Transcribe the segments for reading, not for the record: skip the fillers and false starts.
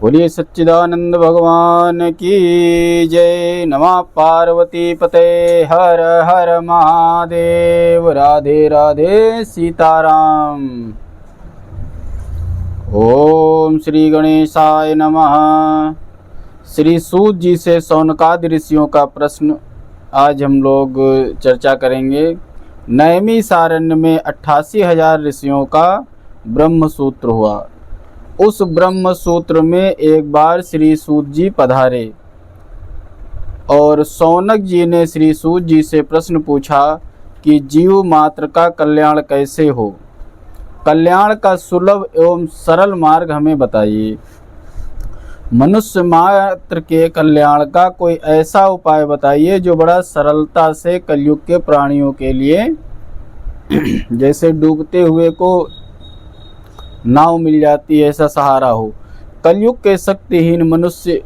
बोलिए सच्चिदानंद भगवान की जय। नमः पार्वती पते हर हर महादेव। राधे राधे सीताराम। ओम श्री गणेशाय नमः। श्री सूत जी से शौनकादि ऋषियों का प्रश्न आज हम लोग चर्चा करेंगे। नैमिषारण्य में 88,000 ऋषियों का ब्रह्म सूत्र हुआ। उस ब्रह्म सूत्र में एक बार श्री सूत जी पधारे और शौनक जी ने श्री सूत जी से प्रश्न पूछा कि जीव मात्र का कल्याण कैसे हो। कल्याण का सुलभ एवं सरल मार्ग हमें बताइए। मनुष्य मात्र के कल्याण का कोई ऐसा उपाय बताइए जो बड़ा सरलता से कलयुग के प्राणियों के लिए जैसे डूबते हुए को नाव मिल जाती है ऐसा सहारा हो। कलयुग के शक्तिहीन मनुष्य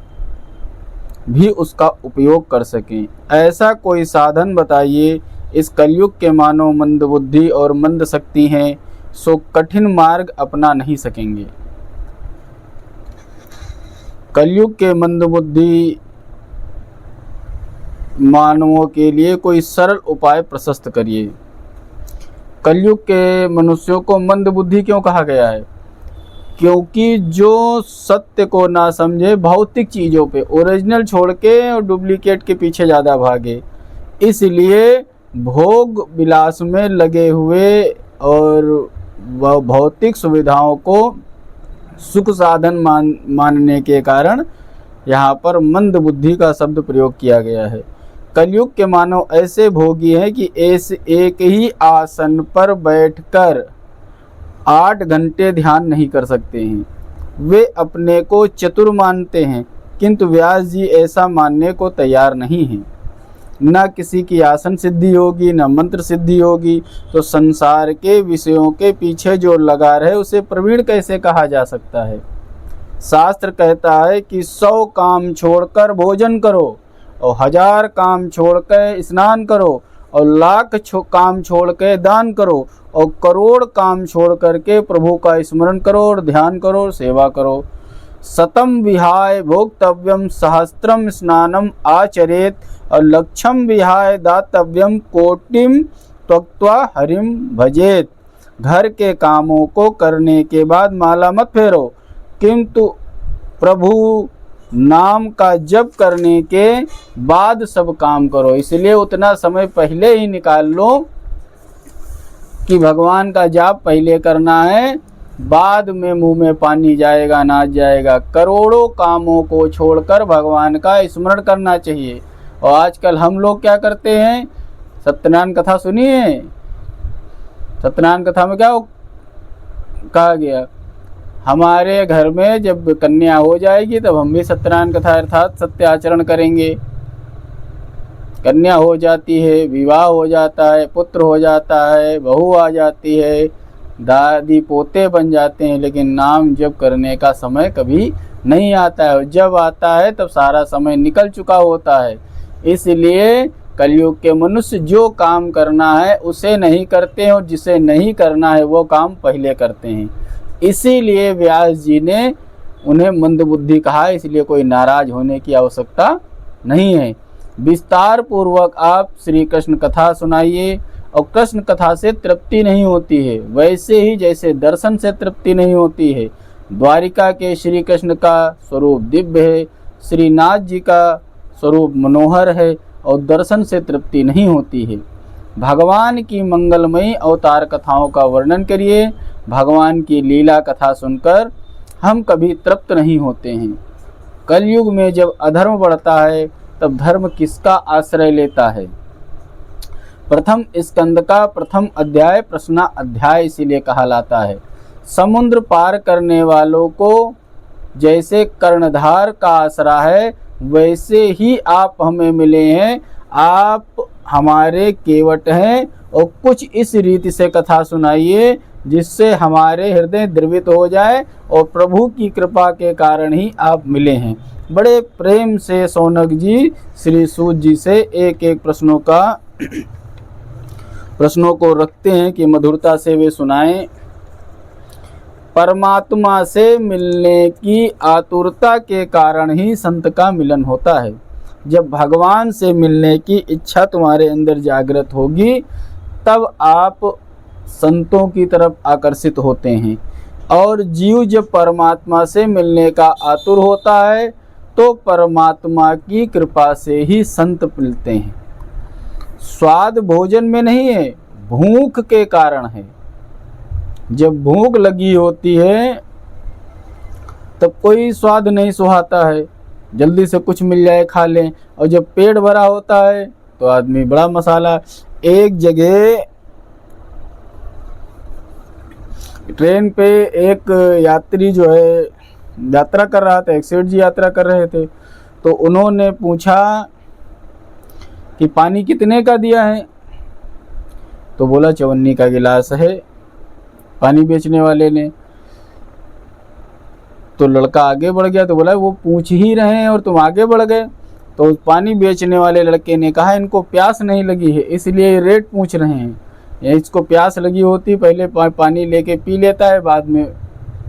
भी उसका उपयोग कर सकें, ऐसा कोई साधन बताइए। इस कलयुग के मानव मंद बुद्धि और मंद शक्ति हैं, सो कठिन मार्ग अपना नहीं सकेंगे। कलयुग के मंद बुद्धि मानवों के लिए कोई सरल उपाय प्रशस्त करिए। कलयुग के मनुष्यों को मंद बुद्धि क्यों कहा गया है? क्योंकि जो सत्य को ना समझे, भौतिक चीज़ों पे ओरिजिनल छोड़ के और डुप्लीकेट के पीछे ज़्यादा भागे, इसलिए भोग विलास में लगे हुए और वह भौतिक सुविधाओं को सुख साधन मानने के कारण यहाँ पर मंद बुद्धि का शब्द प्रयोग किया गया है। कलयुग के मानव ऐसे भोगी हैं कि ऐसे एक ही आसन पर बैठकर 8 घंटे ध्यान नहीं कर सकते हैं। वे अपने को चतुर मानते हैं, किंतु व्यास जी ऐसा मानने को तैयार नहीं हैं। न किसी की आसन सिद्धि होगी, न मंत्र सिद्धि होगी, तो संसार के विषयों के पीछे जो लगा रहे उसे प्रवीण कैसे कहा जा सकता है? शास्त्र कहता है कि 100 काम छोड़कर भोजन करो, और 1000 काम छोड़कर स्नान करो, और लाख काम छोड़ के दान करो, और करोड़ काम छोड़ करके प्रभु का स्मरण करो और ध्यान करो, सेवा करो। शतम विहाय भोक्तव्यम सहस्त्रम स्नानम आचरेत, और लक्षम विहाय दातव्यम कोटिम त्यक्त्वा हरिम भजेत। घर के कामों को करने के बाद माला मत फेरो, किंतु प्रभु नाम का जप करने के बाद सब काम करो। इसलिए उतना समय पहले ही निकाल लो कि भगवान का जाप पहले करना है, बाद में मुंह में पानी जाएगा, नाच जाएगा। करोड़ों कामों को छोड़कर भगवान का स्मरण करना चाहिए। और आजकल हम लोग क्या करते हैं? सत्यनारायण कथा सुनिए। सत्यनारायण कथा में क्या कहा गया? हमारे घर में जब कन्या हो जाएगी तब हम भी सत्यनारायण कथा अर्थात सत्य आचरण करेंगे। कन्या हो जाती है, विवाह हो जाता है, पुत्र हो जाता है, बहू आ जाती है, दादी पोते बन जाते हैं, लेकिन नाम जप करने का समय कभी नहीं आता है। जब आता है तब सारा समय निकल चुका होता है। इसलिए कलयुग के मनुष्य जो काम करना है उसे नहीं करते हैं, और जिसे नहीं करना है वो काम पहले करते हैं। इसीलिए व्यास जी ने उन्हें मंदबुद्धि कहा। इसलिए कोई नाराज होने की आवश्यकता नहीं है। विस्तार पूर्वक आप श्री कृष्ण कथा सुनाइए। और कृष्ण कथा से तृप्ति नहीं होती है, वैसे ही जैसे दर्शन से तृप्ति नहीं होती है। द्वारिका के श्री कृष्ण का स्वरूप दिव्य है, श्रीनाथ जी का स्वरूप मनोहर है, और दर्शन से तृप्ति नहीं होती है। भगवान की मंगलमयी अवतार कथाओं का वर्णन करिए। भगवान की लीला कथा सुनकर हम कभी तृप्त नहीं होते हैं। कलयुग में जब अधर्म बढ़ता है तब धर्म किसका आश्रय लेता है? प्रथम स्कंद का प्रथम अध्याय प्रश्ना अध्याय इसीलिए कहलाता है। समुद्र पार करने वालों को जैसे कर्णधार का आसरा है, वैसे ही आप हमें मिले हैं। आप हमारे केवट हैं, और कुछ इस रीति से कथा सुनाइए जिससे हमारे हृदय द्रवित हो जाए, और प्रभु की कृपा के कारण ही आप मिले हैं। बड़े प्रेम से शौनक जी श्री सूत जी से एक एक प्रश्नों को रखते हैं कि मधुरता से वे सुनाएं। परमात्मा से मिलने की आतुरता के कारण ही संत का मिलन होता है। जब भगवान से मिलने की इच्छा तुम्हारे अंदर जागृत होगी तब आप संतों की तरफ आकर्षित होते हैं। और जीव जब परमात्मा से मिलने का आतुर होता है तो परमात्मा की कृपा से ही संत मिलते हैं। स्वाद भोजन में नहीं है, भूख के कारण है। जब भूख लगी होती है तब कोई स्वाद नहीं सुहाता है, जल्दी से कुछ मिल जाए खा लें। और जब पेट भरा होता है तो आदमी बड़ा मसाला। एक जगह ट्रेन पे एक यात्री जो है यात्रा कर रहा था, एक सेठ जी यात्रा कर रहे थे, तो उन्होंने पूछा कि पानी कितने का दिया है? तो बोला 54 का गिलास है पानी बेचने वाले ने। तो लड़का आगे बढ़ गया, तो बोला वो पूछ ही रहे हैं और तुम आगे बढ़ गए। तो पानी बेचने वाले लड़के ने कहा इनको प्यास नहीं लगी है इसलिए रेट पूछ रहे हैं, इसको प्यास लगी होती पहले पानी लेके पी लेता है, बाद में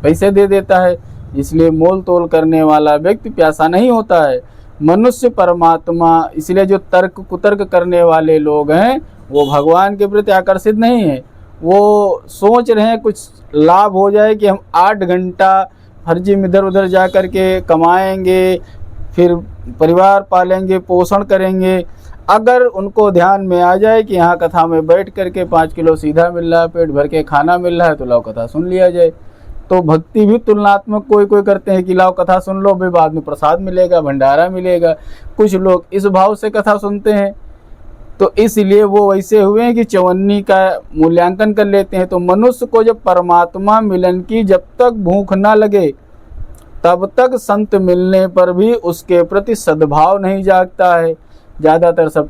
पैसे दे देता है, इसलिए मोल तोल करने वाला व्यक्ति प्यासा नहीं होता है। मनुष्य परमात्मा, इसलिए जो तर्क कुतर्क करने वाले लोग हैं वो भगवान के प्रति आकर्षित नहीं है। वो सोच रहे हैं कुछ लाभ हो जाए कि हम 8 घंटा फर्जी में इधर उधर जा कर के कमाएंगे, फिर परिवार पालेंगे, पोषण करेंगे। अगर उनको ध्यान में आ जाए कि यहाँ कथा में बैठ करके 5 किलो सीधा मिल रहा है, पेट भर के खाना मिल रहा है, तो लाओ कथा सुन लिया जाए। तो भक्ति भी तुलनात्मक कोई करते हैं कि लाओ कथा सुन लो, भी बाद में प्रसाद मिलेगा, भंडारा मिलेगा। कुछ लोग इस भाव से कथा सुनते हैं, तो इसलिए वो वैसे हुए हैं कि 54 का मूल्यांकन कर लेते हैं। तो मनुष्य को जब परमात्मा मिलन की जब तक भूख ना लगे तब तक संत मिलने पर भी उसके प्रति सद्भाव नहीं जागता है। ज़्यादातर सब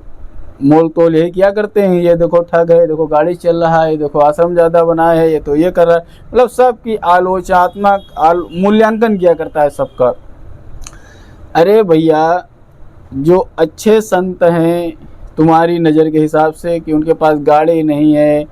मोल तोल यही किया करते हैं, ये देखो ठग है, देखो गाड़ी चल रहा है, देखो आश्रम ज़्यादा बनाया है, ये तो ये कर रहा है, मतलब सबकी आलोचनात्मक मूल्यांकन किया करता है सबका। अरे भैया, जो अच्छे संत हैं तुम्हारी नज़र के हिसाब से कि उनके पास गाड़ी नहीं है,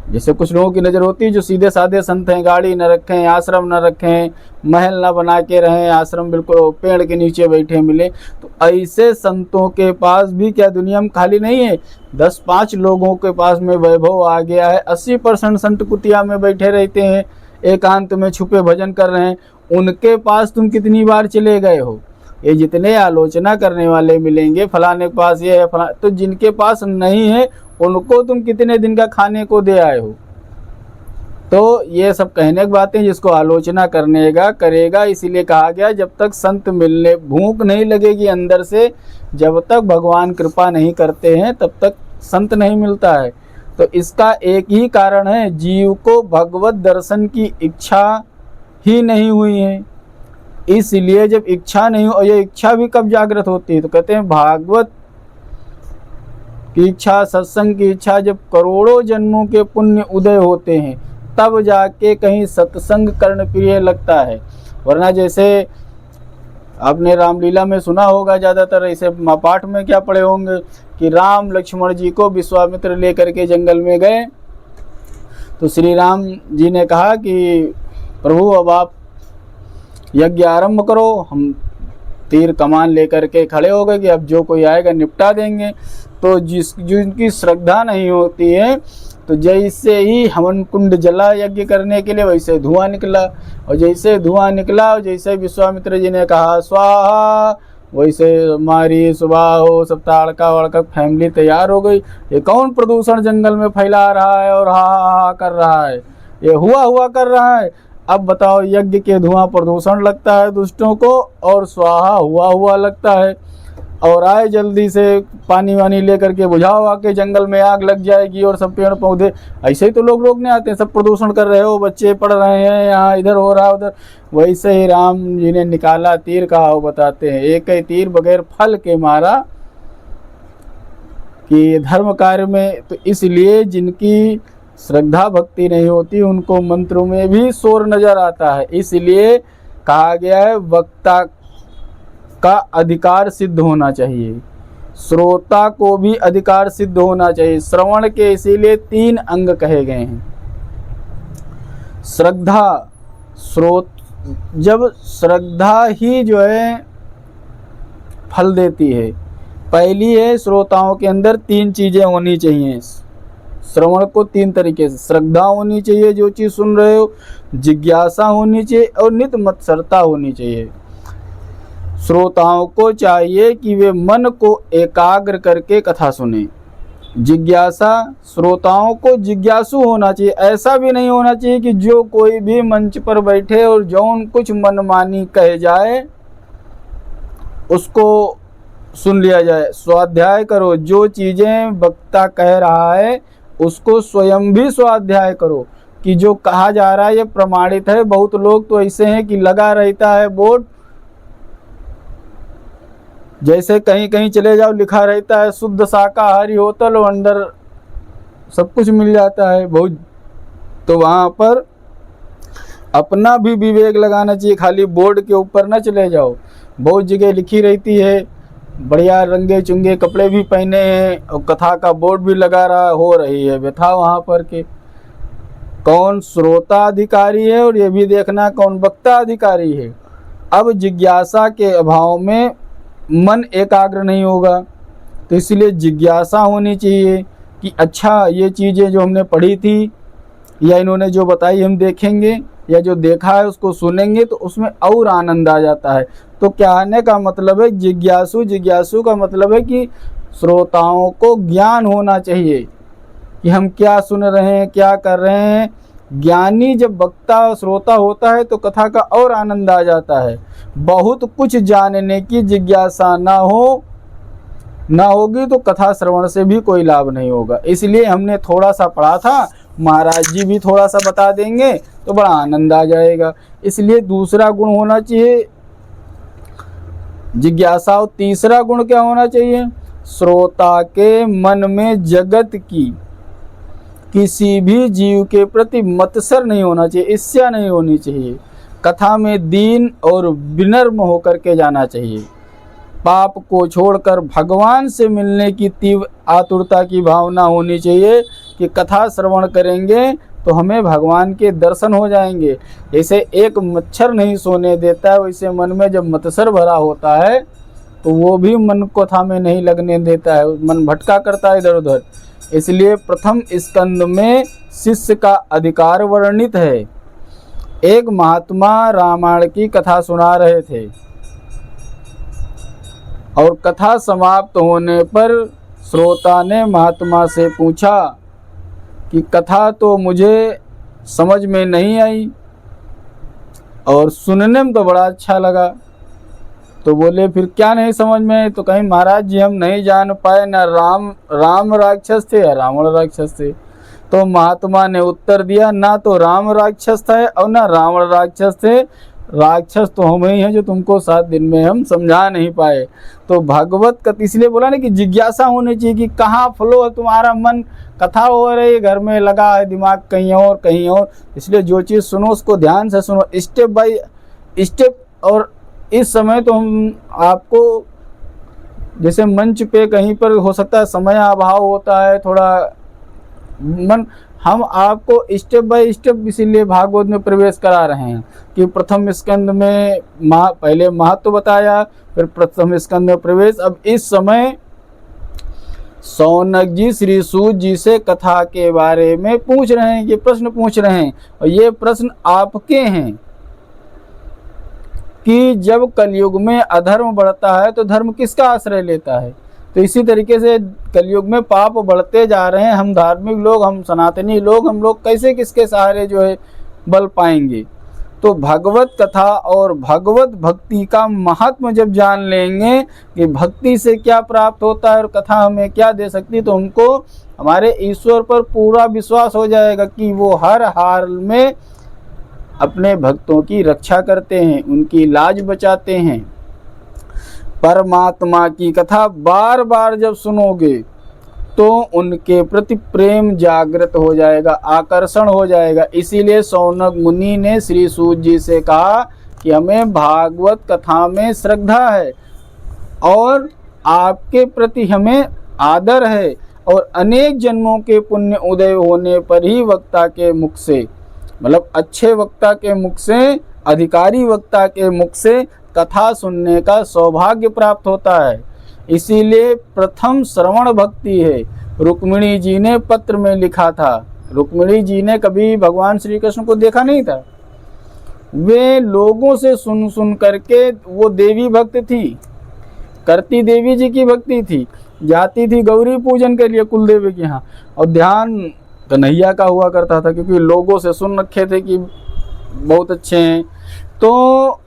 जैसे कुछ लोगों की नज़र होती है जो सीधे साधे संत हैं, गाड़ी न रखें, आश्रम न रखें, महल न बना के रहें, आश्रम बिल्कुल पेड़ के नीचे बैठे मिले, तो ऐसे संतों के पास भी क्या दुनिया में खाली नहीं है? 10-5 लोगों के पास में वैभव आ गया है, 80% संत कुटिया में बैठे रहते हैं, एकांत में छुपे भजन कर रहे हैं। उनके पास तुम कितनी बार चले गए हो? ये जितने आलोचना करने वाले मिलेंगे, फलाने के पास ये है, फला, तो जिनके पास नहीं है उनको तुम कितने दिन का खाने को दे आए हो? तो ये सब कहने की बातें, जिसको आलोचना करने का करेगा। इसीलिए कहा गया जब तक संत मिलने भूख नहीं लगेगी अंदर से, जब तक भगवान कृपा नहीं करते हैं तब तक संत नहीं मिलता है। तो इसका एक ही कारण है, जीव को भगवत दर्शन की इच्छा ही नहीं हुई है। इसलिए जब इच्छा नहीं हो, और ये इच्छा भी कब जागृत होती है? तो कहते हैं भागवत की इच्छा, सत्संग की इच्छा जब करोड़ों जन्मों के पुण्य उदय होते हैं तब जाके कहीं सत्संग कर्ण प्रिय लगता है। वरना जैसे आपने रामलीला में सुना होगा, ज़्यादातर ऐसे पाठ में क्या पढ़े होंगे कि राम लक्ष्मण जी को विश्वामित्र लेकर के जंगल में गए, तो श्री राम जी ने कहा कि प्रभु अब आप यज्ञ आरंभ करो। हम तीर कमान लेकर के खड़े हो गए कि अब जो कोई आएगा निपटा देंगे। तो जिनकी श्रद्धा नहीं होती है, तो जैसे ही हवन कुंड जला यज्ञ करने के लिए, वैसे धुआं निकला, और जैसे धुआं निकला और जैसे विश्वामित्र जी ने कहा स्वाहा, वैसे हमारी सुबह हो, सब ताड़का वड़का फैमिली तैयार हो गई। ये कौन प्रदूषण जंगल में फैला रहा है और हा कर रहा है? ये हुआ कर रहा है। अब बताओ, यज्ञ के धुआं प्रदूषण लगता है दुष्टों को, और स्वाहा हुआ लगता है। और आए जल्दी से पानी वानी लेकर के बुझाओ, आके जंगल में आग लग जाएगी और सब पेड़ पौधे। ऐसे ही तो लोग रोकने आते हैं, सब प्रदूषण कर रहे हो, बच्चे पढ़ रहे हैं यहाँ, इधर हो रहा उधर। वैसे ही राम जी ने निकाला तीर, कहा वो बताते हैं, एक ही तीर बगैर फल के मारा कि धर्म कार्य में। तो इसलिए जिनकी श्रद्धा भक्ति नहीं होती उनको मंत्रों में भी शोर नजर आता है। इसलिए कहा गया है वक्ता का अधिकार सिद्ध होना चाहिए, श्रोता को भी अधिकार सिद्ध होना चाहिए। श्रवण के इसीलिए 3 अंग कहे गए हैं, श्रद्धा, जब श्रद्धा ही जो है फल देती है। पहली है, श्रोताओं के अंदर 3 चीज़ें होनी चाहिए। श्रवण को 3 तरीके से, श्रद्धा होनी चाहिए जो चीज़ सुन रहे हो, जिज्ञासा होनी चाहिए और नित मत्सरता होनी चाहिए। श्रोताओं को चाहिए कि वे मन को एकाग्र करके कथा सुने। जिज्ञासा, श्रोताओं को जिज्ञासु होना चाहिए। ऐसा भी नहीं होना चाहिए कि जो कोई भी मंच पर बैठे और जौन कुछ मनमानी कह जाए उसको सुन लिया जाए। स्वाध्याय करो, जो चीज़ें वक्ता कह रहा है उसको स्वयं भी स्वाध्याय करो कि जो कहा जा रहा है ये प्रमाणित है। बहुत लोग तो ऐसे हैं कि लगा रहता है बोर्ड, जैसे कहीं कहीं चले जाओ लिखा रहता है शुद्ध शाकाहारी होटल और अंदर सब कुछ मिल जाता है बहुत। तो वहाँ पर अपना भी विवेक लगाना चाहिए, खाली बोर्ड के ऊपर ना चले जाओ। बहुत जगह लिखी रहती है, बढ़िया रंगे चुंगे कपड़े भी पहने हैं और कथा का बोर्ड भी लगा रहा हो रही है व्यथा वहाँ पर के कौन श्रोता अधिकारी है और ये भी देखना कौन वक्ता अधिकारी है। अब जिज्ञासा के अभाव में मन एकाग्र नहीं होगा, तो इसलिए जिज्ञासा होनी चाहिए कि अच्छा ये चीज़ें जो हमने पढ़ी थी या इन्होंने जो बताई हम देखेंगे या जो देखा है उसको सुनेंगे तो उसमें और आनंद आ जाता है। तो कहने का मतलब है जिज्ञासु का मतलब है कि श्रोताओं को ज्ञान होना चाहिए कि हम क्या सुन रहे हैं, क्या कर रहे हैं। ज्ञानी जब वक्ता श्रोता होता है तो कथा का और आनंद आ जाता है। बहुत कुछ जानने की जिज्ञासा ना होगी तो कथा श्रवण से भी कोई लाभ नहीं होगा। इसलिए हमने थोड़ा सा पढ़ा था, महाराज जी भी थोड़ा सा बता देंगे तो बड़ा आनंद आ जाएगा। इसलिए दूसरा गुण होना चाहिए जिज्ञासा। और तीसरा गुण क्या होना चाहिए? श्रोता के मन में जगत की किसी भी जीव के प्रति मत्सर नहीं होना चाहिए, ईर्ष्या नहीं होनी चाहिए। कथा में दीन और विनम्र होकर के जाना चाहिए। पाप को छोड़कर भगवान से मिलने की तीव्र आतुरता की भावना होनी चाहिए कि कथा श्रवण करेंगे तो हमें भगवान के दर्शन हो जाएंगे। जैसे एक मच्छर नहीं सोने देता है वैसे मन में जब मत्सर भरा होता है तो वो भी मन को कथा में नहीं लगने देता है, मन भटका करता है इधर उधर। इसलिए प्रथम स्कंद में शिष्य का अधिकार वर्णित है। एक महात्मा रामायण की कथा सुना रहे थे और कथा समाप्त होने पर श्रोता ने महात्मा से पूछा कि कथा तो मुझे समझ में नहीं आई और सुनने में तो बड़ा अच्छा लगा। तो बोले फिर क्या नहीं समझ में? तो कहीं महाराज जी हम नहीं जान पाए ना राम राक्षस थे या रावण राक्षस थे। तो महात्मा ने उत्तर दिया ना तो राम राक्षस था और ना रावण राक्षस थे, राक्षस तो हम ही हैं जो तुमको 7 दिन में हम समझा नहीं पाए। तो भागवत कथा इसलिए बोला ना कि जिज्ञासा होनी चाहिए कि कहाँ फ्लो है तुम्हारा मन, कथा हो रही है घर में लगा है दिमाग कहीं और कहीं और। इसलिए जो चीज़ सुनो उसको ध्यान से सुनो, स्टेप बाय स्टेप। और इस समय तो हम आपको जैसे मंच पे कहीं पर हो सकता है समय अभाव होता है थोड़ा मन, हम आपको स्टेप बाय स्टेप इसीलिए भागवत में प्रवेश करा रहे हैं कि प्रथम स्कंद में पहले महत्व बताया, फिर प्रथम स्कंद में प्रवेश। अब इस समय शौनक जी श्री सूत जी से कथा के बारे में पूछ रहे हैं, ये प्रश्न पूछ रहे हैं और ये प्रश्न आपके हैं कि जब कलयुग में अधर्म बढ़ता है तो धर्म किसका आश्रय लेता है। तो इसी तरीके से कलयुग में पाप बढ़ते जा रहे हैं, हम धार्मिक लोग, हम सनातनी लोग, हम लोग कैसे किसके सहारे जो है बल पाएंगे। तो भगवत कथा और भगवत भक्ति का महत्व जब जान लेंगे कि भक्ति से क्या प्राप्त होता है और कथा हमें क्या दे सकती है, तो हमको हमारे ईश्वर पर पूरा विश्वास हो जाएगा कि वो हर हाल में अपने भक्तों की रक्षा करते हैं, उनकी लाज बचाते हैं। परमात्मा की कथा बार बार जब सुनोगे तो उनके प्रति प्रेम जागृत हो जाएगा, आकर्षण हो जाएगा। इसीलिए शौनक मुनि ने श्री सूत जी से कहा कि हमें भागवत कथा में श्रद्धा है और आपके प्रति हमें आदर है और अनेक जन्मों के पुण्य उदय होने पर ही वक्ता के मुख से मतलब अच्छे वक्ता के मुख से, अधिकारी वक्ता के मुख से कथा सुनने का सौभाग्य प्राप्त होता है। इसीलिए प्रथम श्रवण भक्ति है। रुक्मिणी जी ने पत्र में लिखा था, रुक्मिणी जी ने कभी भगवान श्री कृष्ण को देखा नहीं था, वे लोगों से सुन सुन करके, वो देवी भक्त थी, करती देवी जी की भक्ति थी, जाती थी गौरी पूजन के लिए कुल देवी के यहाँ, और ध्यान कन्हैया का हुआ करता था, क्योंकि लोगों से सुन रखे थे कि बहुत अच्छे हैं। तो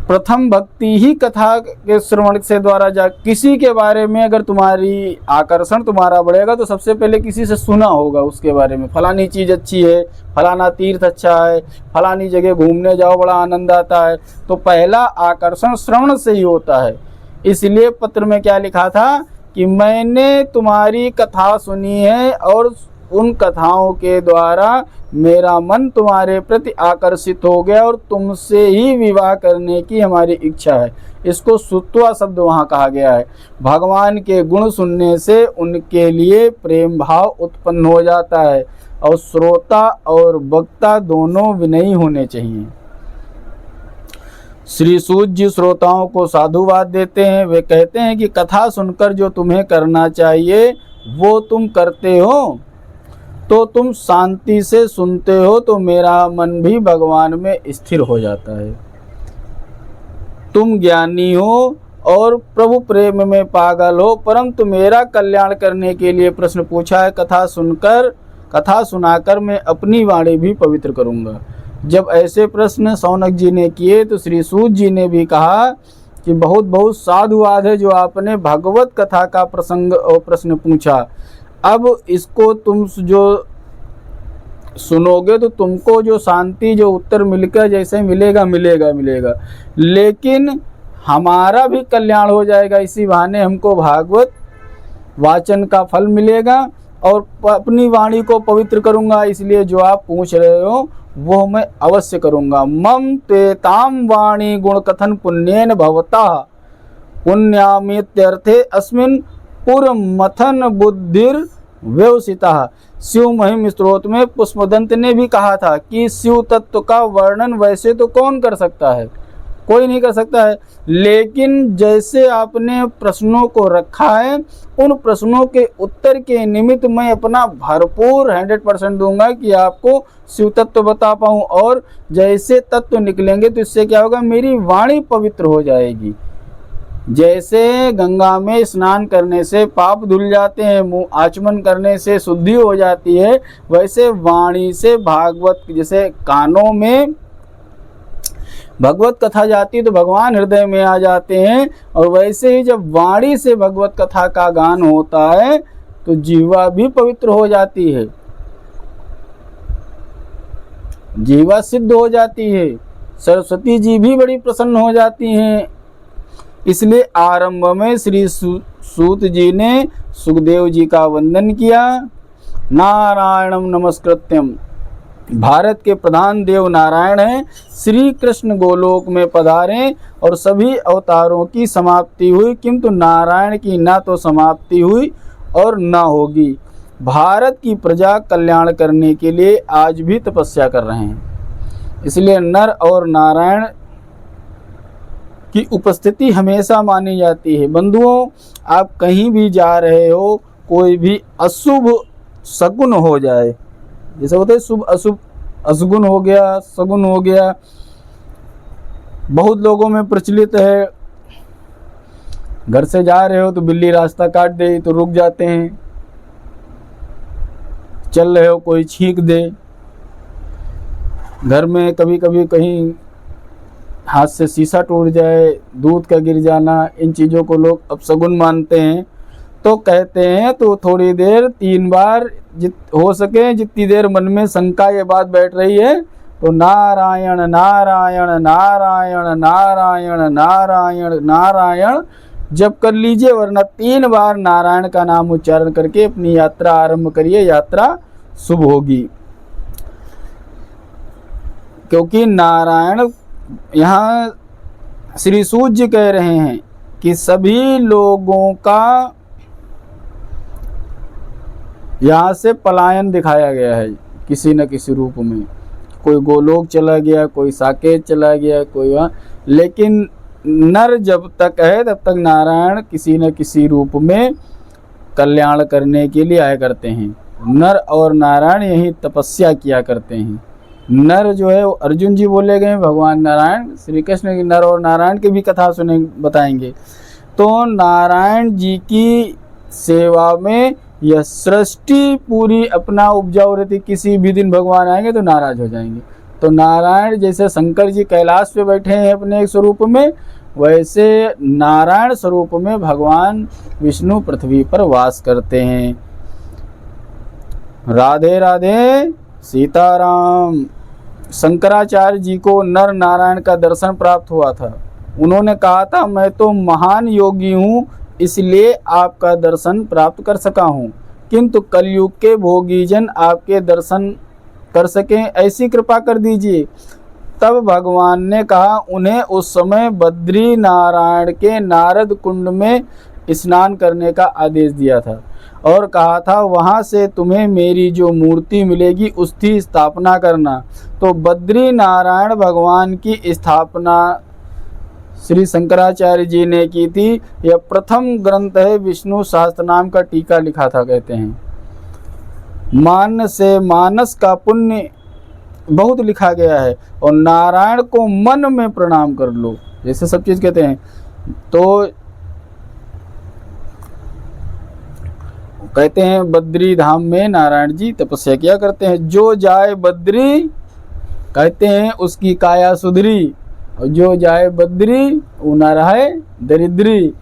प्रथम भक्ति ही कथा के श्रवण से द्वारा जा, किसी के बारे में अगर तुम्हारी आकर्षण तुम्हारा बढ़ेगा तो सबसे पहले किसी से सुना होगा उसके बारे में, फलानी चीज़ अच्छी है, फलाना तीर्थ अच्छा है, फलानी जगह घूमने जाओ बड़ा आनंद आता है। तो पहला आकर्षण श्रवण से ही होता है। इसलिए पत्र में क्या लिखा था कि मैंने तुम्हारी कथा सुनी है और उन कथाओं के द्वारा मेरा मन तुम्हारे प्रति आकर्षित हो गया और तुमसे ही विवाह करने की हमारी इच्छा है। इसको सुत्वा शब्द वहाँ कहा गया है। भगवान के गुण सुनने से उनके लिए प्रेम भाव उत्पन्न हो जाता है, और श्रोता और वक्ता दोनों विनयी होने चाहिए। श्री सूत जी श्रोताओं को साधुवाद देते हैं। वे कहते हैं कि कथा सुनकर जो तुम्हें करना चाहिए वो तुम करते हो, तो तुम शांति से सुनते हो, तो मेरा मन भी भगवान में स्थिर हो जाता है। तुम ज्ञानी हो और प्रभु प्रेम में पागल हो, परंतु मेरा कल्याण करने के लिए प्रश्न पूछा है। कथा सुनाकर मैं अपनी वाणी भी पवित्र करूंगा। जब ऐसे प्रश्न शौनक जी ने किए तो श्री सूत जी ने भी कहा कि बहुत बहुत साधुवाद है जो आपने भागवत कथा का प्रसंग और प्रश्न पूछा। अब इसको तुम जो सुनोगे तो तुमको जो शांति, जो उत्तर मिलकर जैसे मिलेगा, लेकिन हमारा भी कल्याण हो जाएगा। इसी बहाने हमको भागवत वाचन का फल मिलेगा और अपनी वाणी को पवित्र करूंगा। इसलिए जो आप पूछ रहे हो वो मैं अवश्य करूंगा। मम तेताम वाणी गुण कथन पुण्येन भवता पुण्यामित्यर्थे अस्मिन पुरमथन बुद्धिर व्यवसिता। शिव महिम स्त्रोत में पुष्पदंत ने भी कहा था कि शिव तत्व का वर्णन वैसे तो कौन कर सकता है, कोई नहीं कर सकता है, लेकिन जैसे आपने प्रश्नों को रखा है उन प्रश्नों के उत्तर के निमित्त मैं अपना भरपूर 100% दूंगा कि आपको शिव तत्व बता पाऊँ। और जैसे तत्व निकलेंगे तो इससे क्या होगा, मेरी वाणी पवित्र हो जाएगी। जैसे गंगा में स्नान करने से पाप धुल जाते हैं, मुँह आचमन करने से शुद्धि हो जाती है, वैसे वाणी से भागवत, जैसे कानों में भगवत कथा जाती है तो भगवान हृदय में आ जाते हैं, और वैसे ही जब वाणी से भगवत कथा का गान होता है तो जीवा भी पवित्र हो जाती है, जीवा सिद्ध हो जाती है, सरस्वती जी भी बड़ी प्रसन्न हो जाती हैं। इसलिए आरंभ में श्री सूत जी ने सुखदेव जी का वंदन किया। नारायणम नमस्कृत्यम, भारत के प्रधान देव नारायण हैं, श्री कृष्ण गोलोक में पधारे और सभी अवतारों की समाप्ति हुई, किंतु नारायण की ना तो समाप्ति हुई और ना होगी। भारत की प्रजा कल्याण करने के लिए आज भी तपस्या कर रहे हैं। इसलिए नर और नारायण की उपस्थिति हमेशा मानी जाती है। बंधुओं, आप कहीं भी जा रहे हो, कोई भी अशुभ शकुन हो जाए, जैसे होता है शुभ अशुभ, अशगुन हो गया, सगुन हो गया, बहुत लोगों में प्रचलित है। घर से जा रहे हो तो बिल्ली रास्ता काट दे तो रुक जाते हैं, चल रहे हो कोई छींक दे, घर में कभी कभी कहीं हाथ से शीशा टूट जाए, दूध का गिर जाना, इन चीज़ों को लोग अपशगुन मानते हैं। तो कहते हैं तो थोड़ी देर 3 बार हो सके, जितनी देर मन में शंका ये बात बैठ रही है तो नारायण नारायण नारायण नारायण नारायण नारायण जप कर लीजिए, वरना 3 बार नारायण का नाम उच्चारण करके अपनी यात्रा आरंभ करिए, यात्रा शुभ होगी। क्योंकि नारायण, यहाँ श्री सूत जी कह रहे हैं कि सभी लोगों का यहाँ से पलायन दिखाया गया है, किसी न किसी रूप में। कोई गोलोक चला गया, कोई साकेत चला गया, कोई वहाँ, लेकिन नर जब तक है तब तक नारायण किसी न किसी रूप में कल्याण करने के लिए आया करते हैं। नर और नारायण यही तपस्या किया करते हैं। नर जो है वो अर्जुन जी बोले गए, भगवान नारायण श्री कृष्ण की नर और नारायण की भी कथा सुने बताएंगे। तो नारायण जी की सेवा में यह सृष्टि पूरी अपना उपजाऊ रहती, किसी भी दिन भगवान आएंगे तो नाराज हो जाएंगे। तो नारायण जैसे शंकर जी कैलाश पे बैठे हैं अपने एक स्वरूप में, वैसे नारायण स्वरूप में भगवान विष्णु पृथ्वी पर वास करते हैं। राधे राधे सीताराम। शंकराचार्य जी को नर नारायण का दर्शन प्राप्त हुआ था। उन्होंने कहा था, मैं तो महान योगी हूँ, इसलिए आपका दर्शन प्राप्त कर सका हूँ, किंतु कलयुग के भोगी जन आपके दर्शन कर सकें, ऐसी कृपा कर दीजिए। तब भगवान ने कहा, उन्हें उस समय बद्री नारायण के नारद कुंड में स्नान करने का आदेश दिया था और कहा था, वहाँ से तुम्हें मेरी जो मूर्ति मिलेगी उसकी स्थापना करना। तो बद्री नारायण भगवान की स्थापना श्री शंकराचार्य जी ने की थी। यह प्रथम ग्रंथ है, विष्णु सहस्त्र नाम का टीका लिखा था। कहते हैं मान से मानस का पुण्य बहुत लिखा गया है, और नारायण को मन में प्रणाम कर लो, जैसे सब चीज कहते हैं। तो कहते हैं बद्री धाम में नारायण जी तपस्या किया करते हैं। जो जाए बद्री, कहते हैं उसकी काया सुधरी, और जो जाए बद्री वो न रहे दरिद्री।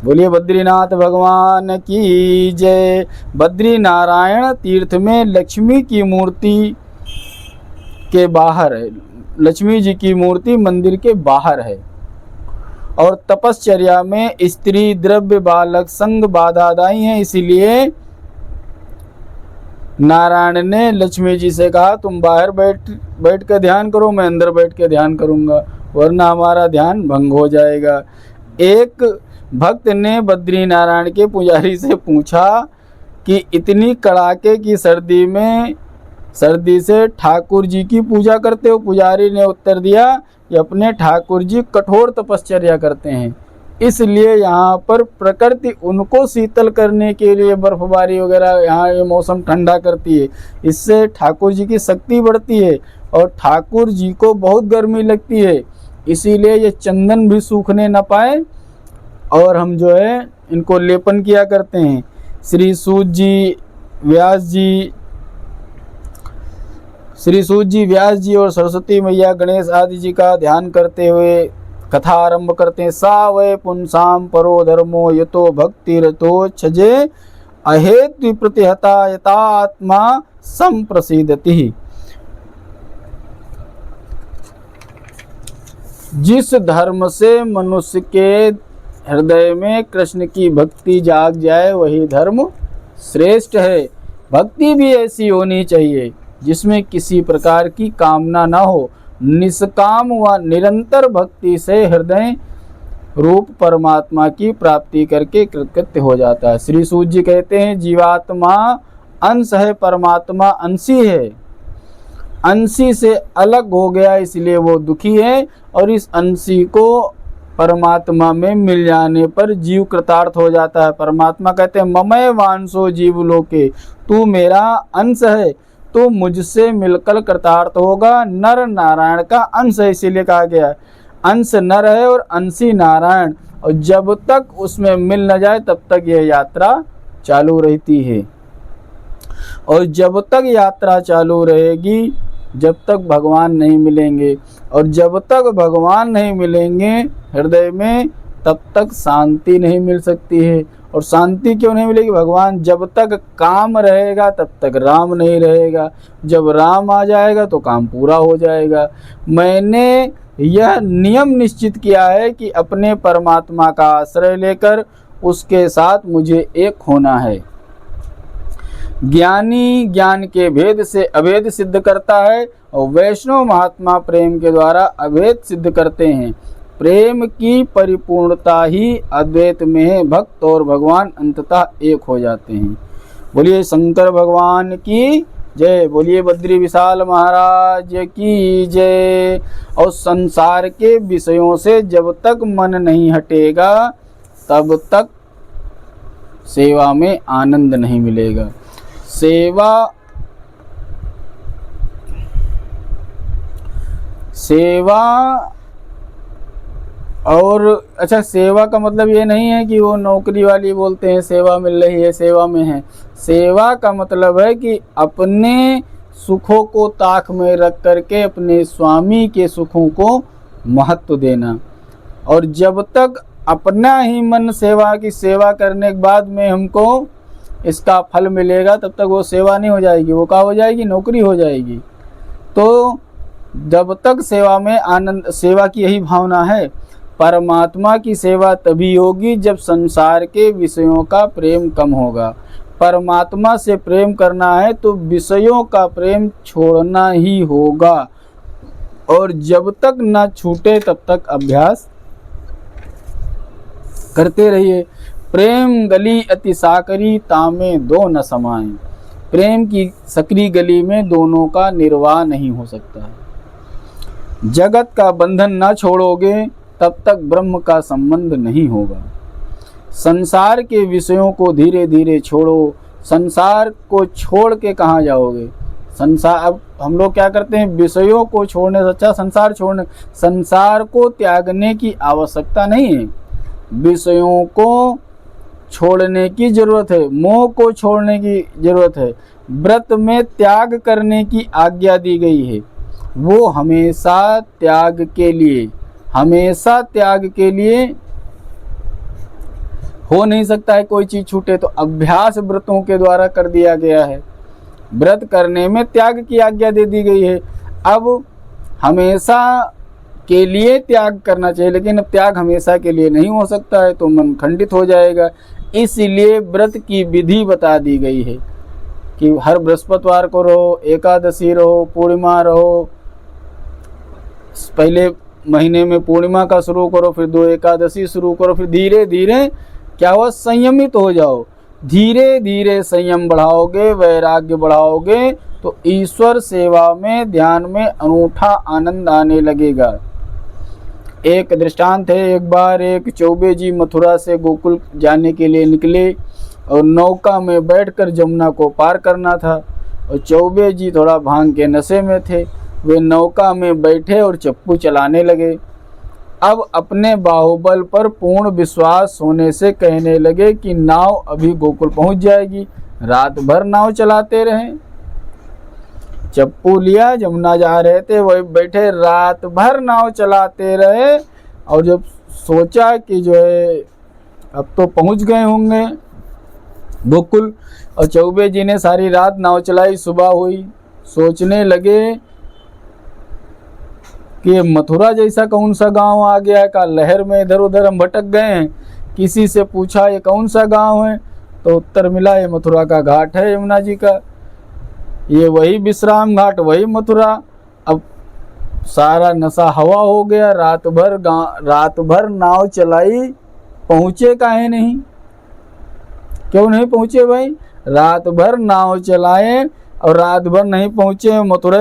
बोलिए बद्रीनाथ भगवान की जय। बद्री नारायण तीर्थ में लक्ष्मी की मूर्ति के बाहर है, लक्ष्मी जी की मूर्ति मंदिर के बाहर है। और तपश्चर्या में स्त्री द्रव्य बालक संग बाधादायी हैं, इसीलिए नारायण ने लक्ष्मी जी से कहा, तुम बाहर बैठ कर ध्यान करो, मैं अंदर बैठ के ध्यान करूंगा, वरना हमारा ध्यान भंग हो जाएगा। एक भक्त ने बद्री नारायण के पुजारी से पूछा कि इतनी कड़ाके की सर्दी से ठाकुर जी की पूजा करते हो? पुजारी ने उत्तर दिया कि अपने ठाकुर जी कठोर तपश्चर्या करते हैं, इसलिए यहाँ पर प्रकृति उनको शीतल करने के लिए बर्फबारी वगैरह, यहाँ ये मौसम ठंडा करती है, इससे ठाकुर जी की शक्ति बढ़ती है। और ठाकुर जी को बहुत गर्मी लगती है, इसीलिए ये चंदन भी सूखने न पाए और हम जो है इनको लेपन किया करते हैं। श्री सूत जी व्यास जी और सरस्वती मैया गणेश आदि जी का ध्यान करते हुए कथा आरंभ करते हैं। सा वै पुंसाम परो धर्मो यतो भक्ति रतो छजे अहेतु प्रतिहता यता आत्मा संप्रसिद्धति। जिस धर्म से मनुष्य के हृदय में कृष्ण की भक्ति जाग जाए वही धर्म श्रेष्ठ है। भक्ति भी ऐसी होनी चाहिए जिसमें किसी प्रकार की कामना ना हो। निष्काम व निरंतर भक्ति से हृदय रूप परमात्मा की प्राप्ति करके कृतकृत्य हो जाता है। श्री सूत जी कहते हैं, जीवात्मा अंश है, परमात्मा अंशी है। अंशी से अलग हो गया इसलिए वो दुखी है, और इस अंशी को परमात्मा में मिल जाने पर जीव कृतार्थ हो जाता है। परमात्मा कहते हैं, ममय वांसो जीव लोके, तू मेरा अंश है, तो मुझसे मिलकर कृतार्थ होगा। नर नारायण का अंश है, इसीलिए कहा गया है अंश नर है और अंशी नारायण, और जब तक उसमें मिल न जाए तब तक यह यात्रा चालू रहती है। और जब तक यात्रा चालू रहेगी, जब तक भगवान नहीं मिलेंगे, और जब तक भगवान नहीं मिलेंगे हृदय में, तब तक शांति नहीं मिल सकती है। और शांति क्यों नहीं मिलेगी? भगवान जब तक काम रहेगा तब तक राम नहीं रहेगा, जब राम आ जाएगा तो काम पूरा हो जाएगा। मैंने यह नियम निश्चित किया है कि अपने परमात्मा का आश्रय लेकर उसके साथ मुझे एक होना है। ज्ञानी ज्ञान के भेद से अभेद सिद्ध करता है, और वैष्णव महात्मा प्रेम के द्वारा अभेद सिद्ध करते हैं। प्रेम की परिपूर्णता ही अद्वैत में है, भक्त और भगवान अंततः एक हो जाते हैं। बोलिए शंकर भगवान की जय। बोलिए बद्री विशाल महाराज की जय। और संसार के विषयों से जब तक मन नहीं हटेगा तब तक सेवा में आनंद नहीं मिलेगा। सेवा और अच्छा, सेवा का मतलब ये नहीं है कि वो नौकरी वाली बोलते हैं सेवा मिल रही है, सेवा में है। सेवा का मतलब है कि अपने सुखों को ताक में रख करके अपने स्वामी के सुखों को महत्व देना। और जब तक अपना ही मन सेवा की सेवा करने के बाद में हमको इसका फल मिलेगा, तब तक वो सेवा नहीं हो जाएगी, वो क्या हो जाएगी, नौकरी हो जाएगी। तो जब तक सेवा में आनंद, सेवा की यही भावना है। परमात्मा की सेवा तभी होगी जब संसार के विषयों का प्रेम कम होगा। परमात्मा से प्रेम करना है तो विषयों का प्रेम छोड़ना ही होगा। और जब तक ना छूटे तब तक अभ्यास करते रहिए। प्रेम गली अति साकरी तामे दो न समाए। प्रेम की सकरी गली में दोनों का निर्वाह नहीं हो सकता है। जगत का बंधन ना छोड़ोगे तब तक ब्रह्म का संबंध नहीं होगा। संसार के विषयों को धीरे धीरे छोड़ो। संसार को छोड़ के कहाँ जाओगे? संसार, अब हम लोग क्या करते हैं, विषयों को छोड़ने से अच्छा संसार को त्यागने की आवश्यकता नहीं है, विषयों को छोड़ने की जरूरत है, मोह को छोड़ने की जरूरत है। व्रत में त्याग करने की आज्ञा दी गई है, वो हमेशा त्याग के लिए हो नहीं सकता है कोई चीज छूटे। तो अभ्यास व्रतों के द्वारा कर दिया गया है। व्रत करने में त्याग की आज्ञा दे दी गई है। अब हमेशा के लिए त्याग करना चाहिए, लेकिन त्याग हमेशा के लिए नहीं हो सकता है, तो मन खंडित हो जाएगा। इसलिए व्रत की विधि बता दी गई है कि हर बृहस्पतिवार को रहो, एकादशी रहो, पूर्णिमा रहो। पहले महीने में पूर्णिमा का शुरू करो, फिर 2 एकादशी शुरू करो, फिर धीरे धीरे क्या हुआ, संयमित हो जाओ। धीरे धीरे संयम बढ़ाओगे, वैराग्य बढ़ाओगे, तो ईश्वर सेवा में, ध्यान में अनूठा आनंद आने लगेगा। एक दृष्टांत है, एक बार एक चौबे जी मथुरा से गोकुल जाने के लिए निकले और नौका में बैठकर जमुना को पार करना था। और चौबे जी थोड़ा भांग के नशे में थे। वे नौका में बैठे और चप्पू चलाने लगे। अब अपने बाहुबल पर पूर्ण विश्वास होने से कहने लगे कि नाव अभी गोकुल पहुंच जाएगी। रात भर नाव चलाते रहे, चप्पू लिया, जमुना जा रहे थे, वही बैठे रात भर नाव चलाते रहे। और जब सोचा कि जो है अब तो पहुंच गए होंगे गोकुल, और चौबे जी ने सारी रात नाव चलाई, सुबह हुई, सोचने लगे कि ये मथुरा जैसा कौन सा गांव आ गया है, का लहर में इधर उधर हम भटक गए हैं। किसी से पूछा ये कौन सा गांव है, तो उत्तर मिला ये मथुरा का घाट है यमुना जी का, ये वही विश्राम घाट, वही मथुरा। अब सारा नशा हवा हो गया। रात भर नाव चलाई, पहुँचे काहे नहीं? क्यों नहीं पहुँचे भाई? रात भर नाव चलाए और रात भर नहीं पहुँचे, मथुरा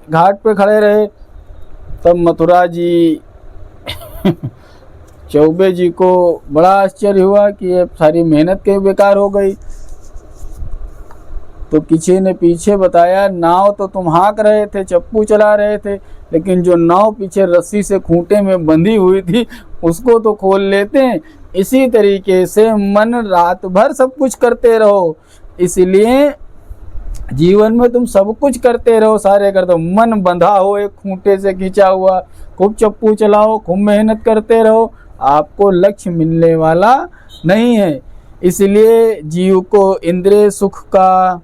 घाट पे खड़े रहे। तब मथुरा जी चौबे जी को बड़ा आश्चर्य हुआ कि ये सारी मेहनत के बेकार हो गई। तो किसी ने पीछे बताया, नाव तो तुम हाँक रहे थे, चप्पू चला रहे थे, लेकिन जो नाव पीछे रस्सी से खूंटे में बंधी हुई थी उसको तो खोल लेते हैं। इसी तरीके से मन रात भर सब कुछ करते रहो। इसलिए जीवन में तुम सब कुछ करते रहो, सारे करते हो, मन बंधा हो एक खूंटे से खींचा हुआ, खूब चप्पू चलाओ, खूब मेहनत करते रहो, आपको लक्ष्य मिलने वाला नहीं है। इसलिए जीव को इंद्रिय सुख का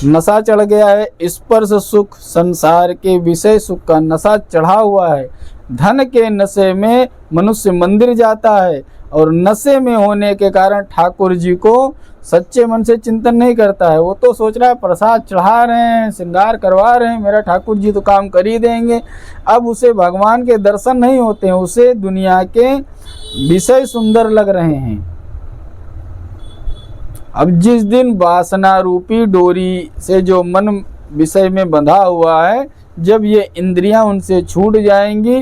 नशा चढ़ गया है, स्पर्श सुख, संसार के विषय सुख का नशा चढ़ा हुआ है। धन के नशे में मनुष्य मंदिर जाता है और नशे में होने के कारण ठाकुर जी को सच्चे मन से चिंतन नहीं करता है। वो तो सोच रहा है प्रसाद चढ़ा रहे हैं, श्रृंगार करवा रहे हैं, मेरा ठाकुर जी तो काम कर ही देंगे। अब उसे भगवान के दर्शन नहीं होते हैं, उसे दुनिया के विषय सुंदर लग रहे हैं। अब जिस दिन वासना रूपी डोरी से जो मन विषय में बंधा हुआ है, जब ये इंद्रियां उनसे छूट जाएंगी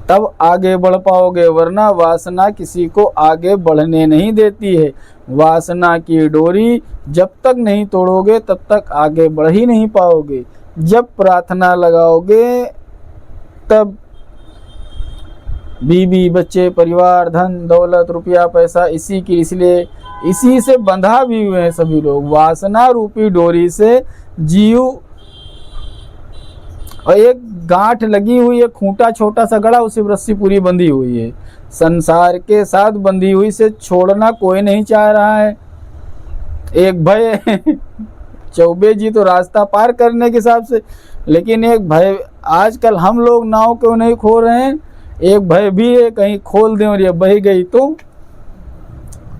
तब आगे बढ़ पाओगे, वरना वासना किसी को आगे बढ़ने नहीं देती है। वासना की डोरी जब तक नहीं तोड़ोगे तब तक आगे बढ़ ही नहीं पाओगे। जब प्रार्थना लगाओगे तब बीवी बच्चे परिवार धन दौलत रुपया पैसा इसलिए इसी से बंधा भी हुए हैं सभी लोग। वासना रूपी डोरी से जीव, और एक गांठ लगी हुई है, खूंटा छोटा सा गड़ा, उसी रस्सी पूरी बंधी हुई है। संसार के साथ बंधी हुई से छोड़ना कोई नहीं चाह रहा है। एक भय चौबे जी तो रास्ता पार करने के हिसाब से, लेकिन एक भय, आजकल हम लोग नाव क्यों नहीं खो रहे हैं, एक भय भी है कहीं खोल दें और ये बह गई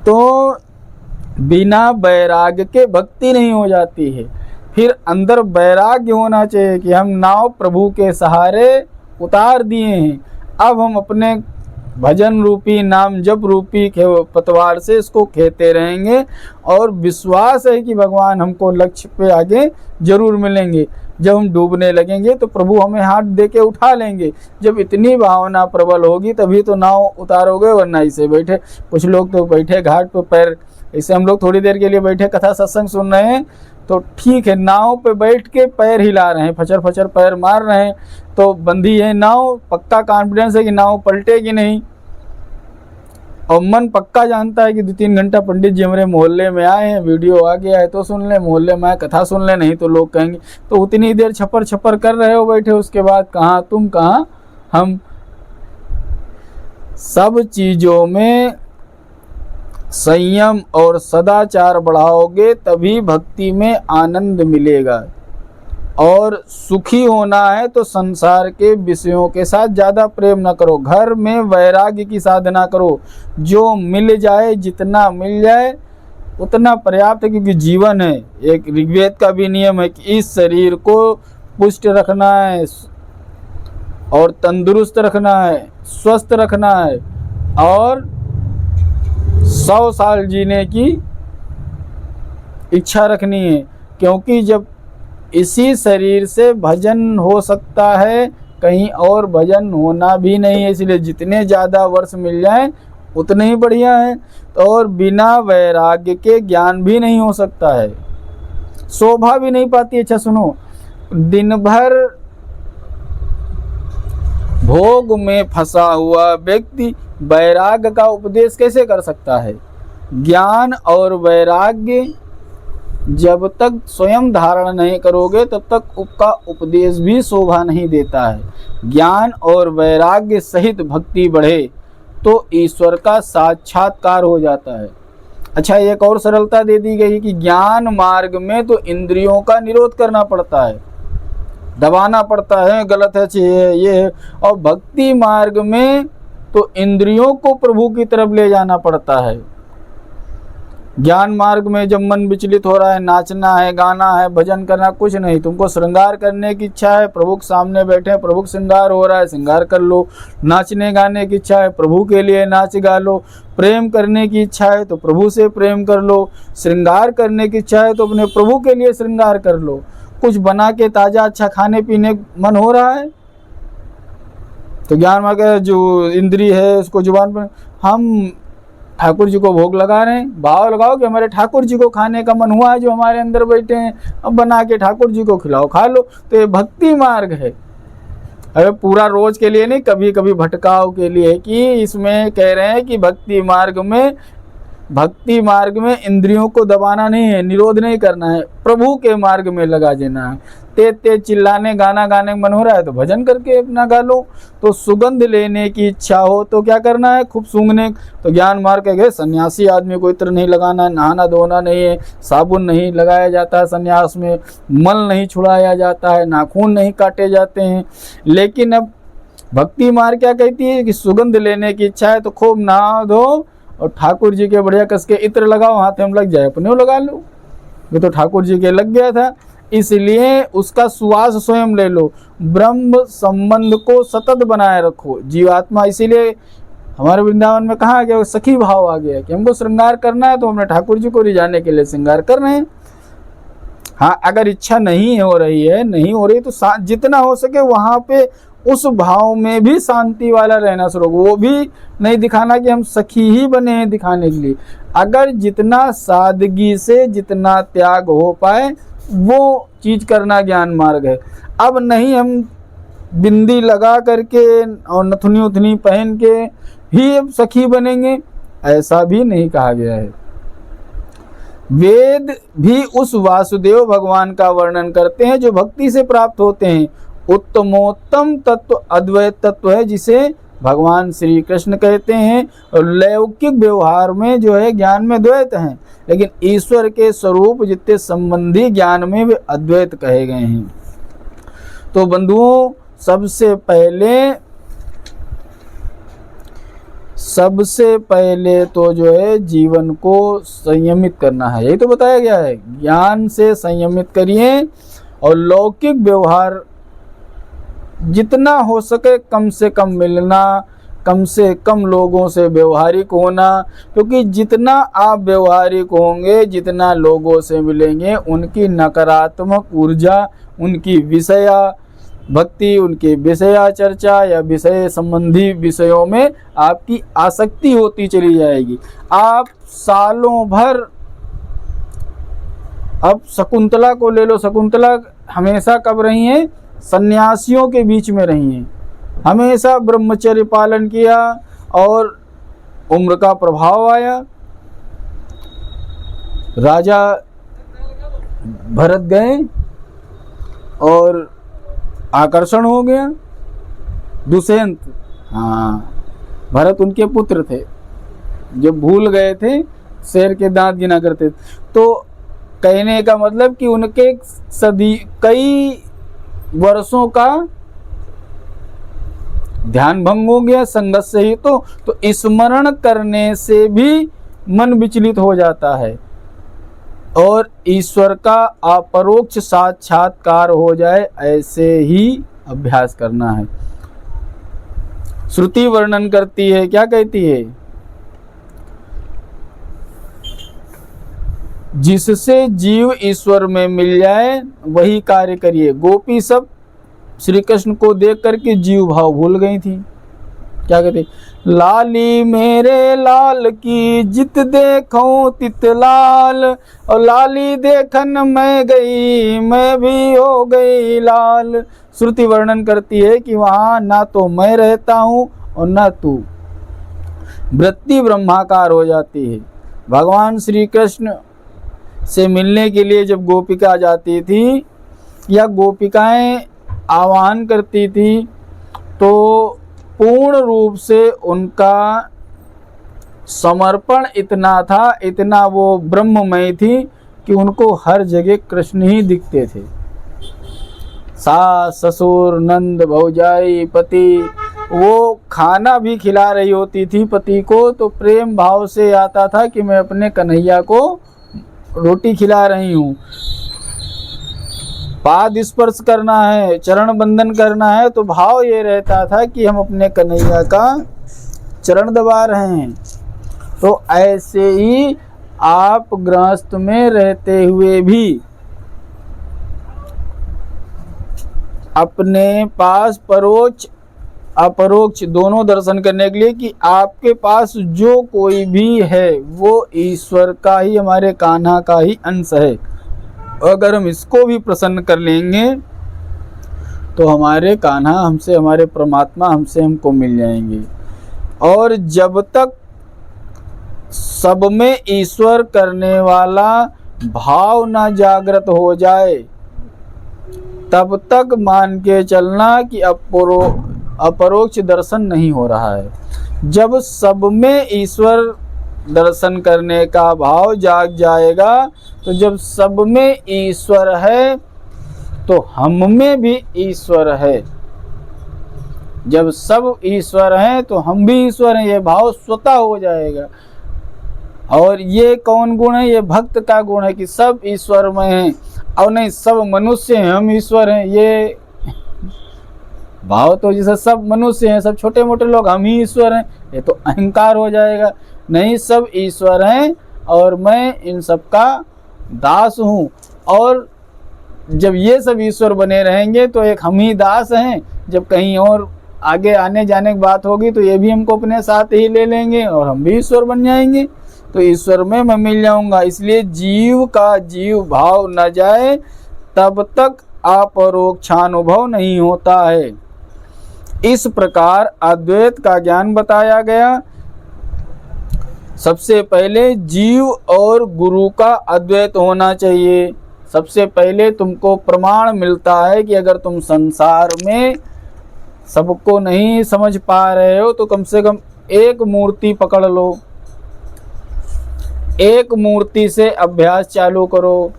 तो बिना वैराग्य के भक्ति नहीं हो जाती है। फिर अंदर वैराग्य होना चाहिए कि हम नाव प्रभु के सहारे उतार दिए हैं, अब हम अपने भजन रूपी नाम जप रूपी पतवार से इसको खेते रहेंगे और विश्वास है कि भगवान हमको लक्ष्य पे आगे जरूर मिलेंगे। जब हम डूबने लगेंगे तो प्रभु हमें हाथ दे के उठा लेंगे। जब इतनी भावना प्रबल होगी तभी तो नाव उतारोगे, वरना इसे बैठे, कुछ लोग तो बैठे घाट पे पैर, इसे हम लोग थोड़ी देर के लिए बैठे कथा सत्संग सुन रहे हैं तो ठीक है, नाव पे बैठ के पैर हिला रहे हैं, फचर फचर पैर मार रहे हैं, तो बंधी है नाव, पक्का कॉन्फिडेंस है कि नाव पलटेगी नहीं, और मन पक्का जानता है कि 2-3 घंटा पंडित जी हमारे मोहल्ले में आए हैं, वीडियो आ गया है तो सुन ले, मोहल्ले में आए कथा सुन ले, नहीं तो लोग कहेंगे। तो उतनी देर छपर छपर कर रहे हो बैठे, उसके बाद कहाँ तुम कहाँ हम। सब चीज़ों में संयम और सदाचार बढ़ाओगे तभी भक्ति में आनंद मिलेगा। और सुखी होना है तो संसार के विषयों के साथ ज़्यादा प्रेम न करो, घर में वैराग्य की साधना करो। जो मिल जाए, जितना मिल जाए उतना पर्याप्त है, क्योंकि जीवन है। एक ऋग्वेद का भी नियम है कि इस शरीर को पुष्ट रखना है और तंदुरुस्त रखना है, स्वस्थ रखना है और 100 साल जीने की इच्छा रखनी है। क्योंकि जब इसी शरीर से भजन हो सकता है, कहीं और भजन होना भी नहीं है, इसलिए जितने ज़्यादा वर्ष मिल जाएं उतने ही बढ़िया है। और बिना वैराग्य के ज्ञान भी नहीं हो सकता है, शोभा भी नहीं पाती। अच्छा सुनो, दिन भर भोग में फंसा हुआ व्यक्ति वैराग्य का उपदेश कैसे कर सकता है? ज्ञान और वैराग्य जब तक स्वयं धारण नहीं करोगे तब तक उसका उपदेश भी शोभा नहीं देता है। ज्ञान और वैराग्य सहित भक्ति बढ़े तो ईश्वर का साक्षात्कार हो जाता है। अच्छा, एक और सरलता दे दी गई कि ज्ञान मार्ग में तो इंद्रियों का निरोध करना पड़ता है, दबाना पड़ता है, गलत है चाहिए ये है। और भक्ति मार्ग में तो इंद्रियों को प्रभु की तरफ ले जाना पड़ता है। ज्ञान मार्ग में जब मन विचलित हो रहा है, नाचना है, गाना है, भजन करना, कुछ नहीं, तुमको श्रृंगार करने की इच्छा है, प्रभु के सामने बैठे, प्रभु श्रृंगार हो रहा है, श्रृंगार कर लो। नाचने गाने की इच्छा है, प्रभु के लिए नाच गा लो। प्रेम करने की इच्छा है तो प्रभु से प्रेम कर लो। श्रृंगार करने की इच्छा है तो अपने प्रभु के लिए श्रृंगार कर लो। कुछ बना के ताज़ा अच्छा खाने पीने मन हो रहा है तो ज्ञान मार्ग जो इंद्रिय है उसको जुबान पर, हम ठाकुर जी को भोग लगा रहे हैं, भाव लगाओ कि हमारे ठाकुर जी को खाने का मन हुआ है, जो हमारे अंदर बैठे हैं, अब बना के ठाकुर जी को खिलाओ, खा लो। तो ये भक्ति मार्ग है। अरे पूरा रोज के लिए नहीं, कभी कभी भटकाव के लिए, कि इसमें कह रहे हैं कि भक्ति मार्ग में इंद्रियों को दबाना नहीं है, निरोध नहीं करना है, प्रभु के मार्ग में लगा देना है। तेज चिल्लाने गाना गाने मन हो रहा है तो भजन करके अपना गा लो। तो सुगंध लेने की इच्छा हो तो क्या करना है, खूब सूंघने। तो ज्ञान मार्ग के गए सन्यासी आदमी को इत्र नहीं लगाना, नहाना धोना नहीं है, साबुन नहीं लगाया जाता है सन्यास में, मल नहीं छुड़ाया जाता है, नाखून नहीं काटे जाते हैं। लेकिन अब भक्ति मार्ग क्या कहती है कि सुगंध लेने की इच्छा है तो खूब नहा धो और ठाकुर जी के बढ़िया कस के इत्र लगाओ, हाथ में लग जाए अपने लगा लो। ये तो ठाकुर जी के लग गया था, इसलिए उसका सुवास स्वयं ले लो। ब्रह्म संबंध को सतत बनाए रखो। जीवात्मा इसीलिए हमारे वृंदावन में कहाँ आ गया, सखी भाव आ गया कि हमको श्रृंगार करना है तो हमने ठाकुर जी को रिझाने के लिए श्रृंगार कर रहे हैं। हाँ, अगर इच्छा नहीं हो रही है, नहीं हो रही तो जितना हो सके वहाँ पे उस भाव में भी शांति वाला रहना शुरू, वो भी नहीं दिखाना कि हम सखी ही बने हैं दिखाने के लिए। अगर जितना सादगी से जितना त्याग हो पाए वो चीज करना ज्ञान मार्ग है। अब नहीं हम बिंदी लगा करके और नथुनी उथनी पहन के ही अब सखी बनेंगे, ऐसा भी नहीं कहा गया है। वेद भी उस वासुदेव भगवान का वर्णन करते हैं जो भक्ति से प्राप्त होते हैं। उत्तमोत्तम तत्व अद्वैत तत्व है जिसे भगवान श्री कृष्ण कहते हैं। और लौकिक व्यवहार में जो है ज्ञान में द्वैत हैं, लेकिन ईश्वर के स्वरूप जितने संबंधी ज्ञान में वे अद्वैत कहे गए हैं। तो बंधुओं, सबसे पहले तो जो है जीवन को संयमित करना है, यही तो बताया गया है। ज्ञान से संयमित करिए और लौकिक व्यवहार जितना हो सके कम से कम मिलना, कम से कम लोगों से व्यवहारिक होना, क्योंकि जितना आप व्यवहारिक होंगे, जितना लोगों से मिलेंगे, उनकी नकारात्मक ऊर्जा, उनकी विषया भक्ति, उनकी विषया चर्चा या विषय संबंधी विषयों में आपकी आसक्ति होती चली जाएगी। आप सालों भर, अब शकुंतला को ले लो, शकुंतला हमेशा कब रही हैं, सन्यासियों के बीच में रही हैं, हमेशा ब्रह्मचर्य पालन किया और उम्र का प्रभाव आया, राजा भरत गए और आकर्षण हो गया। दुष्यंत, हाँ, भरत उनके पुत्र थे, जब भूल गए थे शेर के दांत गिना करते। तो कहने का मतलब कि उनके कई वर्षों का ध्यान भंग हो गया संगत से ही। तो स्मरण करने से भी मन विचलित हो जाता है और ईश्वर का अपरोक्ष साक्षात्कार हो जाए, ऐसे ही अभ्यास करना है। श्रुति वर्णन करती है, क्या कहती है, जिससे जीव ईश्वर में मिल जाए वही कार्य करिए। गोपी सब श्री कृष्ण को देख करके जीव भाव भूल गई थी। क्या कहते, लाली मेरे लाल की जित देखूं तित लाल, और लाली देखन मैं गई मैं भी हो गई लाल। श्रुति वर्णन करती है कि वहाँ ना तो मैं रहता हूँ और ना तू, वृत्ति ब्रह्माकार हो जाती है। भगवान श्री कृष्ण से मिलने के लिए जब गोपिका जाती थी या गोपिकाएं आह्वान करती थी, तो पूर्ण रूप से उनका समर्पण इतना था, इतना वो ब्रह्ममय थी कि उनको हर जगह कृष्ण ही दिखते थे। सास ससुर नंद भौजाई पति, वो खाना भी खिला रही होती थी पति को तो प्रेम भाव से आता था कि मैं अपने कन्हैया को रोटी खिला रही हूँ। पाद स्पर्श करना है, चरण बंदन करना है, तो भाव ये रहता था कि हम अपने कन्हैया का चरण दबा रहे हैं। तो ऐसे ही आप गृहस्थ में रहते हुए भी अपने पास परोक्ष अपरोक्ष दोनों दर्शन करने के लिए कि आपके पास जो कोई भी है वो ईश्वर का ही, हमारे कान्हा का ही अंश है। अगर हम इसको भी प्रसन्न कर लेंगे तो हमारे कान्हा हमसे, हमारे परमात्मा हमसे हमको मिल जाएंगे। और जब तक सब में ईश्वर करने वाला भाव ना जागृत हो जाए तब तक मान के चलना कि अपरोक्ष दर्शन नहीं हो रहा है। जब सब में ईश्वर दर्शन करने का भाव जाग जाएगा, तो जब सब में ईश्वर है तो हम में भी ईश्वर है। जब सब ईश्वर हैं तो हम भी ईश्वर हैं, ये भाव स्वतः हो जाएगा। और ये कौन गुण है, ये भक्त का गुण है कि सब ईश्वर में हैं। और नहीं, सब मनुष्य हैं, हम ईश्वर हैं, ये भाव तो जैसे सब मनुष्य हैं, सब छोटे मोटे लोग, हम ही ईश्वर हैं, ये तो अहंकार हो जाएगा। नहीं, सब ईश्वर हैं और मैं इन सब का दास हूँ। और जब ये सब ईश्वर बने रहेंगे तो एक हम ही दास हैं। जब कहीं और आगे आने जाने की बात होगी तो ये भी हमको अपने साथ ही ले लेंगे और हम भी ईश्वर बन जाएंगे, तो ईश्वर में मैं मिल जाऊंगा। इसलिए जीव का जीव भाव न जाए तब तक अपरोक्षानुभव नहीं होता है। इस प्रकार अद्वैत का ज्ञान बताया गया। सबसे पहले जीव और गुरु का अद्वैत होना चाहिए। सबसे पहले तुमको प्रमाण मिलता है कि अगर तुम संसार में सबको नहीं समझ पा रहे हो तो कम से कम एक मूर्ति पकड़ लो, एक मूर्ति से अभ्यास चालू करो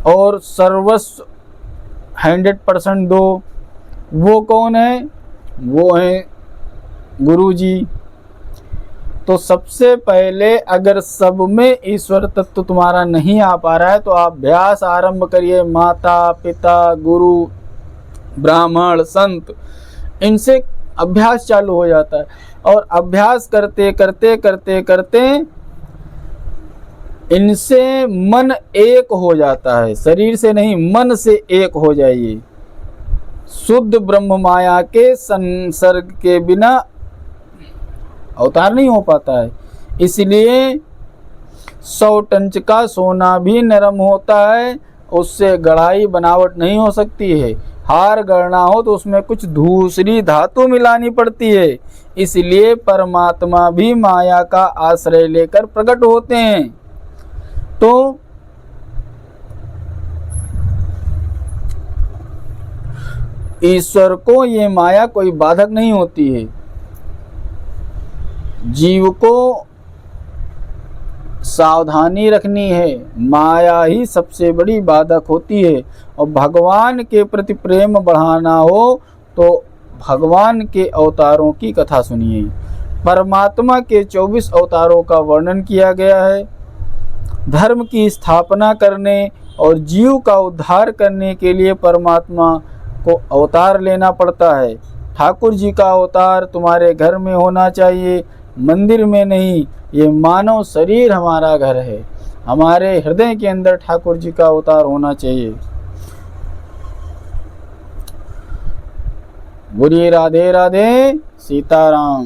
और सर्वस्व 100% दो। वो कौन है? वो है गुरु जी। तो सबसे पहले अगर सब में ईश्वर तत्व तुम्हारा नहीं आ पा रहा है तो आप अभ्यास आरंभ करिए। माता पिता गुरु ब्राह्मण संत, इनसे अभ्यास चालू हो जाता है। और अभ्यास करते करते करते करते इनसे मन एक हो जाता है। शरीर से नहीं, मन से एक हो जाइए। शुद्ध ब्रह्म माया के संसर्ग के बिना अवतार नहीं हो पाता है। इसलिए 100 टन का सोना भी नरम होता है, उससे गढ़ाई बनावट नहीं हो सकती है। हार गढ़ना हो तो उसमें कुछ दूसरी धातु मिलानी पड़ती है। इसलिए परमात्मा भी माया का आश्रय लेकर प्रकट होते हैं। तो ईश्वर को ये माया कोई बाधक नहीं होती है। जीव को सावधानी रखनी है, माया ही सबसे बड़ी बाधक होती है। और भगवान के प्रति प्रेम बढ़ाना हो तो भगवान के अवतारों की कथा सुनिए। परमात्मा के 24 अवतारों का वर्णन किया गया है। धर्म की स्थापना करने और जीव का उद्धार करने के लिए परमात्मा को अवतार लेना पड़ता है। ठाकुर जी का अवतार तुम्हारे घर में होना चाहिए, मंदिर में नहीं। ये मानव शरीर हमारा घर है, हमारे हृदय के अंदर ठाकुर जी का अवतार होना चाहिए। बोलिए राधे राधे सीताराम।